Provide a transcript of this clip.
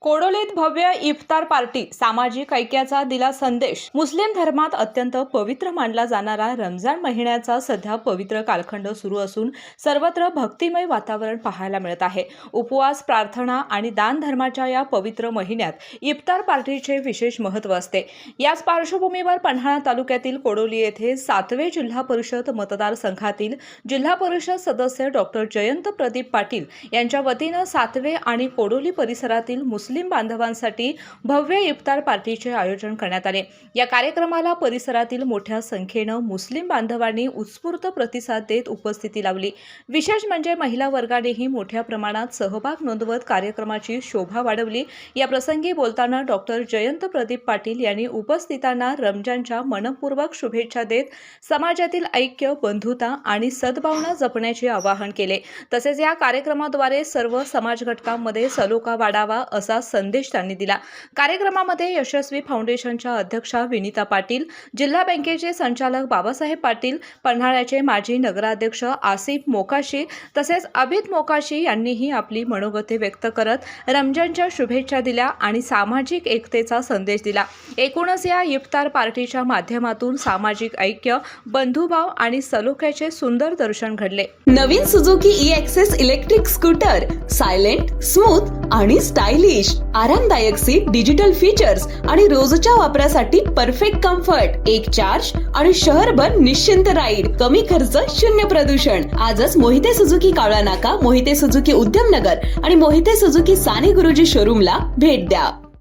कोडोलीत भव्य इफ्तार पार्टी, सामाजिक ऐक्याचा दिला संदेश। मुस्लिम धर्मात अत्यंत पवित्र मानला जाणारा रमजान महिन्याचा सध्या पवित्र कालखंड सुरू असून सर्वत्र भक्तिमय वातावरण पाहायला मिळत आहे। उपवास, प्रार्थना आणि दान धर्माच्या या पवित्र महिन्यात इफ्तार पार्टीचे विशेष महत्त्व असते। याच पार्श्वभूमीवर पन्हाळा तालुक्यातील कोडोली येथे 7वे जिल्हा परिषद मतदारसंघातील जिल्हा परिषद सदस्य डॉक्टर जयंत प्रदीप पाटील यांच्या वतीने 7वे आणि कोडोली परिसरातील मुस्लिम बांधवांसाठी भव्य इफ्तार पार्टीचे आयोजन करण्यात आले। या कार्यक्रमाला परिसरातील मोठ्या संख्येने मुस्लिम बांधवांनी उत्स्फूर्त प्रतिसाद देत उपस्थिती लावली। विशेष म्हणजे महिला वर्गानेही मोठ्या प्रमाणात सहभाग नोंदवत कार्यक्रमाची शोभा वाढवली। या प्रसंगी बोलताना डॉक्टर जयंत प्रदीप पाटील यांनी उपस्थितांना रमजानच्या मनपूर्वक शुभेच्छा देत समाजातील ऐक्य, बंधुता आणि सद्भावना जपण्याचे आवाहन केले। तसेच या कार्यक्रमाद्वारे सर्व समाज घटकांमध्ये सलोखा वाढावा असा संदेश त्यांनी दिला। कार्यक्रमामध्ये यशस्वी फाउंडेशनच्या अध्यक्षा विनीता पाटील, जिल्हा बँकेचे संचालक बाबासाहेब पाटील, पन्हाळ्याचे माजी नगराध्यक्ष आसिफ मोकाशी तसेच अभित मोकाशी यांनीही आपली मनोगते व्यक्त करत रमजानच्या शुभेच्छा दिल्या आणि सामाजिक एकतेचा संदेश दिला। एकूणच या इफ्तार पार्टीच्या माध्यमातून सामाजिक ऐक्य, बंधुभाव आणि सलोख्याचे सुंदर दर्शन घडले। नवीन Suzuki e Access electric scooter silent, smooth आणि स्टायलिश, आरामदायक सीट, डिजिटल फीचर्स आणि रोजच्या वापरासाठी परफेक्ट कम्फर्ट, एक चार्ज आणि शहरभर निश्चिंत राईड, कमी खर्च, शून्य प्रदूषण। आजच मोहिते सुझुकी कावळा नाका, मोहिते सुझुकी उद्यमनगर आणि मोहिते सुझुकी साने गुरुजी शोरूमला भेट द्या।